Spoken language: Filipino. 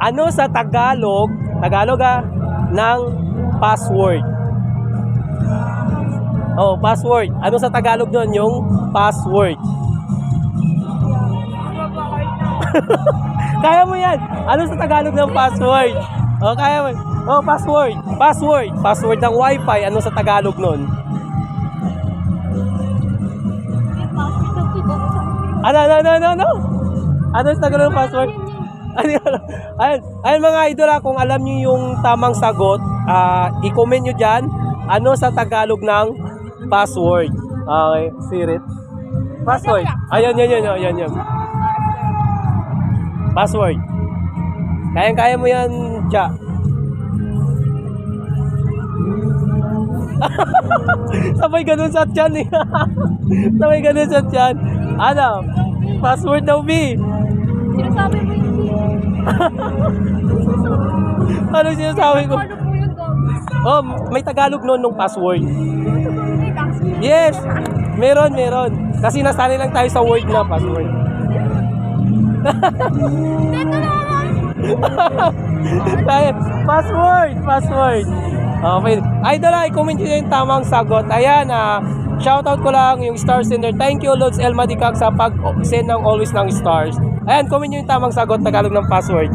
Ano sa Tagalog, ng password? Oh, password. Ano sa Tagalog nun yung password? Kaya mo yan. Ano sa Tagalog ng password? Oh, kaya mo. Oh, password. Password. Password ng wifi. Ano sa Tagalog nun? Ano? Ano sa Tagalog ng password? Ayun mga idol, kung alam niyo yung tamang sagot, i-comment nyo dyan. Ano sa Tagalog ng password? Okay, Sirit. Password. Ayan. Password. Kaya mo yan, Cha. Sabay ganun sa tiyan eh. Sabay ganun sa tiyan. Ano? Password daw, B. Sinasabi mo yun. Ano sinasabi ko? Ano po yun, dog? Oh, may Tagalog nun nung password. May password. Yes! Meron. Kasi nasanay lang tayo sa word na password. Dito naman. Password. Okay. Idol, i-comment nyo yung tamang sagot. Ayan, shoutout ko lang yung star sender. Thank you, Lods El Madicag, sa pag-send ng always ng stars. Ayan, comment nyo yung tamang sagot, Tagalog ng password.